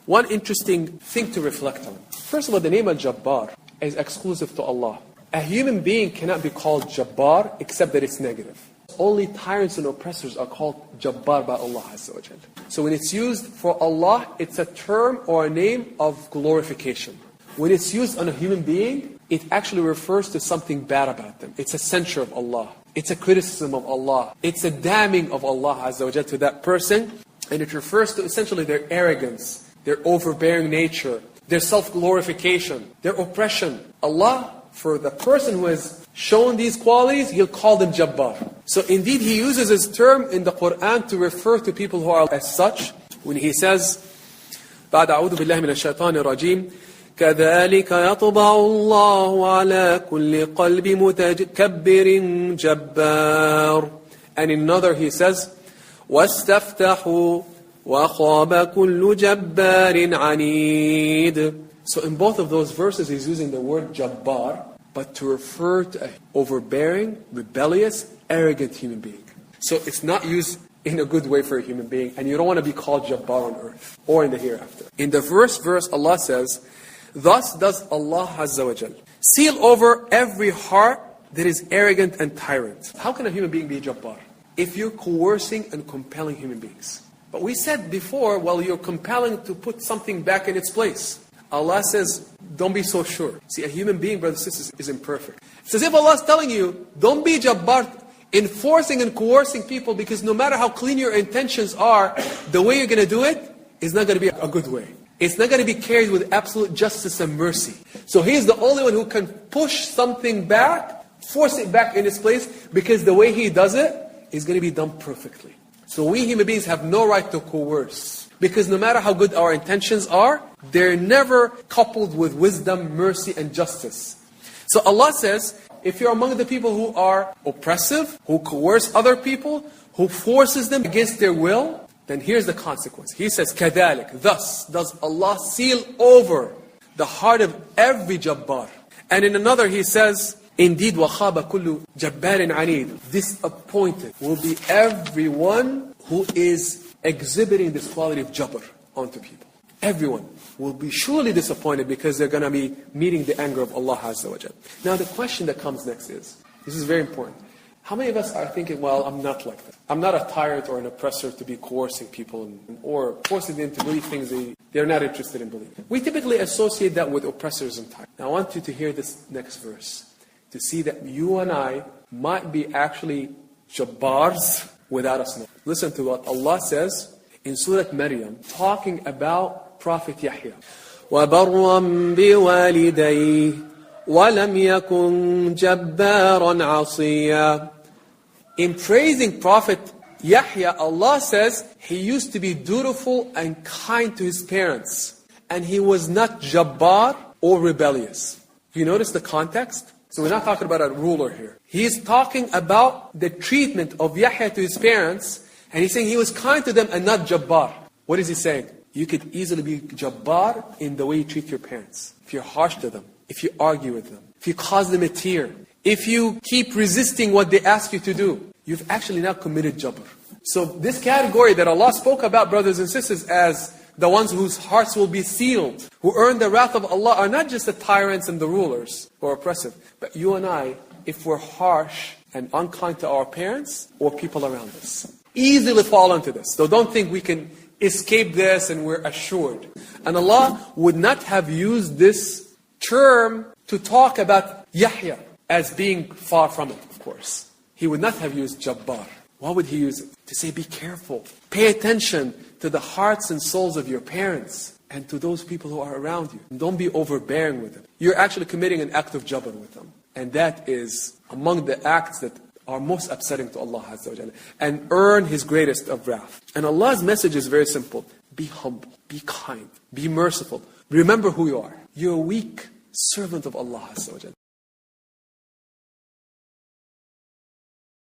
One interesting thing to reflect on. First of all, the name Al-Jabbar is exclusive to Allah. A human being cannot be called Jabbar except that it's negative. Only tyrants and oppressors are called Jabbar by Allah Azza wa Jal. So when it's used for Allah, it's a term or a name of glorification. When it's used on a human being, it actually refers to something bad about them. It's a censure of Allah. It's a criticism of Allah. It's a damning of Allah Azza wa Jal to that person. And it refers to essentially their arrogance, their overbearing nature, their self-glorification, their oppression. Allah, for the person who has shown these qualities, He'll call them Jabbar. So indeed He uses His term in the Quran to refer to people who are as such. When He says, بعد أعوذ بالله من الشيطان الرجيم كذلك يطبع الله على كل قلب متكبر جبار. And in another He says, واستفتحوا وخاب كل جبار عنيد. So in both of those verses He's using the word Jabbar, but to refer to an overbearing, rebellious, arrogant human being. So it's not used in a good way for a human being, and you don't want to be called Jabbar on earth or in the hereafter. In the first verse Allah says, thus does Allah Azza wa Jal seal over every heart that is arrogant and tyrant. How can a human being be Jabbar? If you're coercing and compelling human beings. But we said before, well, you're compelling to put something back in its place. Allah says, don't be so sure. See, a human being, brothers and sisters, is imperfect. It's as if Allah is telling you, don't be Jabbar, enforcing and coercing people, because no matter how clean your intentions are, the way you're going to do it is not going to be a good way. It's not going to be carried with absolute justice and mercy. So He is the only one who can push something back, force it back in its place, because the way He does it is going to be done perfectly. So we human beings have no right to coerce, because no matter how good our intentions are, they're never coupled with wisdom, mercy, and justice. So Allah says, if you're among the people who are oppressive, who coerce other people, who forces them against their will, then here's the consequence. He says, كَذَلِكَ, thus does Allah seal over the heart of every Jabbar. And in another He says, indeed, وَخَابَ كُلُّ جَبَّارٍ عَنِيدٍ. Disappointed will be everyone who is exhibiting this quality of Jabbar onto people. Everyone will be surely disappointed, because they're going to be meeting the anger of Allah Azza wa Jal. Now the question that comes next is, this is very important. How many of us are thinking, well, I'm not like that. I'm not a tyrant or an oppressor to be coercing people or forcing them to believe things they're not interested in believing. We typically associate that with oppressors and tyrants. Now I want you to hear this next verse, to see that you and I might be actually Jabbars without us knowing. Listen to what Allah says in Surat Maryam, talking about Prophet Yahya. وَبَرًّا بِوَالِدَيْهِ وَلَمْ يَكُنْ جَبَّارًا عَصِيًّا. In praising Prophet Yahya, Allah says he used to be dutiful and kind to his parents, and he was not Jabbar or rebellious. You notice the context? So we're not talking about a ruler here. He's talking about the treatment of Yahya to his parents, and he's saying he was kind to them and not Jabbar. What is he saying? You could easily be Jabbar in the way you treat your parents. If you're harsh to them, if you argue with them, if you cause them a tear, if you keep resisting what they ask you to do, you've actually now committed Jabbar. So this category that Allah spoke about, brothers and sisters, as the ones whose hearts will be sealed, who earn the wrath of Allah, are not just the tyrants and the rulers who are oppressive, but you and I, if we're harsh and unkind to our parents or people around us. Easily fall into this. So don't think we can escape this and we're assured. And Allah would not have used this term to talk about Yahya as being far from it, of course. He would not have used Jabbar. Why would He use it? To say, be careful. Pay attention to the hearts and souls of your parents and to those people who are around you. And don't be overbearing with them. You're actually committing an act of Jabbar with them. And that is among the acts that are most upsetting to Allah Azza wa Jalla and earn His greatest of wrath. And Allah's message is very simple. Be humble, be kind, be merciful. Remember who you are. You're a weak servant of Allah Azza wa Jalla.